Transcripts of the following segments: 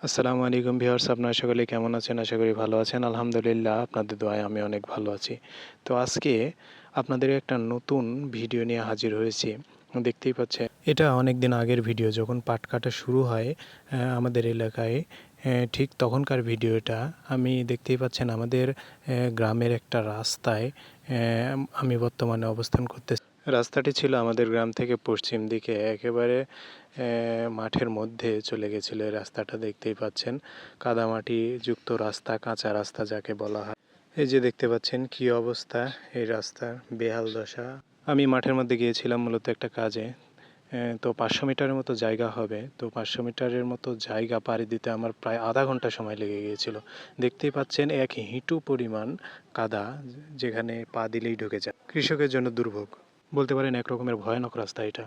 আসসালামু আলাইকুম ভিউয়ার্স, আপনারা সকলে কেমন আছেন? আশা করি ভালো আছেন। আলহামদুলিল্লাহ, আপনাদের দোয়ায় আমি অনেক ভালো আছি। তো আজকে আপনাদের একটা নতুন ভিডিও নিয়ে হাজির হয়েছি। দেখতেই পাচ্ছেন, এটা অনেক দিন আগের ভিডিও, যখন পাট কাটা শুরু হয় আমাদের এলাকায়, ঠিক তখনকার ভিডিওটা। আমি দেখতেই পাচ্ছেন আমাদের গ্রামের একটা রাস্তায় আমি বর্তমানে অবস্থান করতেছি। রাস্তাটি ছিল আমাদের গ্রাম থেকে পশ্চিম দিকে একেবারে মাঠের মধ্যে চলে গেছিল। এই রাস্তাটা দেখতেই পাচ্ছেন, কাদামাটি যুক্ত রাস্তা, কাঁচা রাস্তা যাকে বলা হয়। এই যে দেখতে পাচ্ছেন কি অবস্থা এই রাস্তার, বেহাল দশা। আমি মাঠের মধ্যে গিয়েছিলাম মূলত একটা কাজে। তো 500 মিটারের মতো জায়গা হবে। তো 500 মিটারের মতো জায়গা পাড়ি দিতে আমার প্রায় আধা ঘন্টা সময় লেগে গিয়েছিল। দেখতেই পাচ্ছেন এক হিঁটু পরিমাণ কাদা, যেখানে পা দিলেই ঢুকে যায়। কৃষকের জন্য দুর্ভোগ বলতে পারেন, এক রকমের ভয়ানক রাস্তা এটা।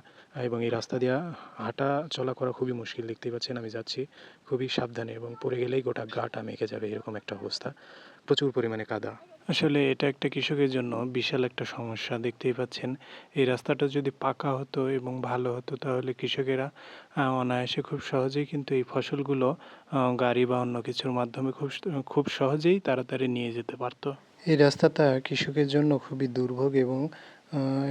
এবং এই রাস্তা দিয়ে হাঁটা চলা করা খুবই মুশকিল। দেখতেই পাচ্ছেন আমি যাচ্ছি খুবই সাবধানে, এবং পড়ে গেলেই গোটা গাটা মেখে যাবে এরকম একটা অবস্থা। প্রচুর পরিমাণে কাদা। আসলে এটা একটা কৃষকের জন্য বিশাল একটা সমস্যা। দেখতেই পাচ্ছেন, এই রাস্তাটা যদি পাকা হতো এবং ভালো হতো, তাহলে কৃষকেরা অনায়াসে খুব সহজেই কিন্তু এই ফসলগুলো গাড়ি বা অন্য কিছুর মাধ্যমে খুব সহজেই তাড়াতাড়ি নিয়ে যেতে পারতো। এই রাস্তাটা কৃষকের জন্য খুবই দুর্ভোগ এবং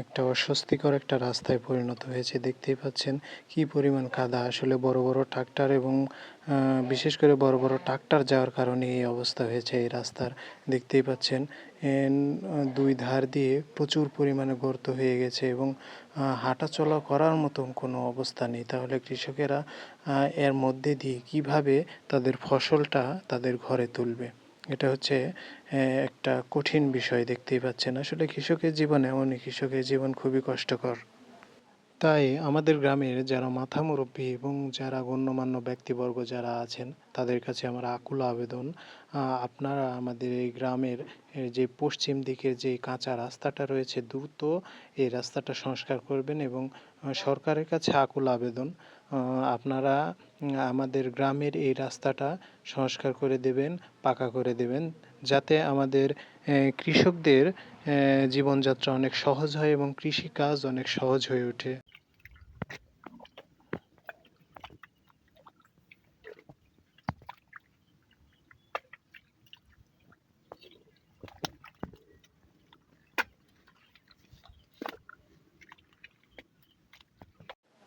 একটা অস্বস্তিকর একটা রাস্তায় পরিণত হয়েছে। দেখতেই পাচ্ছেন কি পরিমাণ কাদা। আসলে বড় বড় ট্রাক্টর এবং বিশেষ করে বড় বড় ট্রাক্টর যাওয়ার কারণে এই অবস্থা হয়েছে এই রাস্তার। দেখতেই পাচ্ছেন দুই ধার দিয়ে প্রচুর পরিমাণে গর্ত হয়ে গেছে এবং হাঁটা চলা করার মতো কোনো অবস্থা নেই। তাহলে কৃষকেরা এর মধ্যে দিয়ে কিভাবে তাদের ফসলটা তাদের ঘরে তুলবে? এটা হচ্ছে একটা কঠিন বিষয়। দেখতেই পাচ্ছেন, আসলে কৃষকের জীবন এমনই, কৃষকের জীবন খুবই কষ্টকর। তাই আমাদের গ্রামের যারা মাথা মুরব্বী এবং যারা গণ্যমান্য ব্যক্তিবর্গ যারা আছেন, তাদের কাছে আমার আকুল আবেদন, আপনারা আমাদের এই গ্রামের যে পশ্চিম দিকের যে কাঁচা রাস্তাটা রয়েছে, দ্রুত এই রাস্তাটা সংস্কার করবেন। এবং সরকারের কাছে আকুল আবেদন, আপনারা আমাদের গ্রামের এই রাস্তাটা সংস্কার করে দেবেন, পাকা করে দেবেন, যাতে আমাদের কৃষকদের জীবনযাত্রা অনেক সহজ হয় এবং কৃষিকাজ অনেক সহজ হয়ে ওঠে।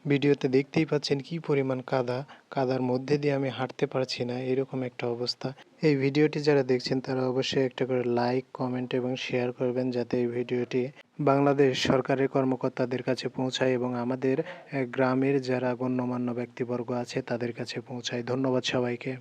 ভিডিওতে দেখতেই পাচ্ছেন কি পরিমাণ কাদা। কাদার মধ্যে দিয়ে আমি হাঁটতে পারছি না, এরকম একটা অবস্থা। এই ভিডিওটি যারা দেখছেন তারা অবশ্যই একটা করে লাইক, কমেন্ট এবং শেয়ার করবেন, যাতে এই ভিডিওটি বাংলাদেশ সরকারের কর্মকর্তাদের কাছে পৌঁছায় এবং আমাদের গ্রামের যারা গণ্যমান্য ব্যক্তিবর্গ আছে তাদের কাছে পৌঁছায়। ধন্যবাদ সবাইকে।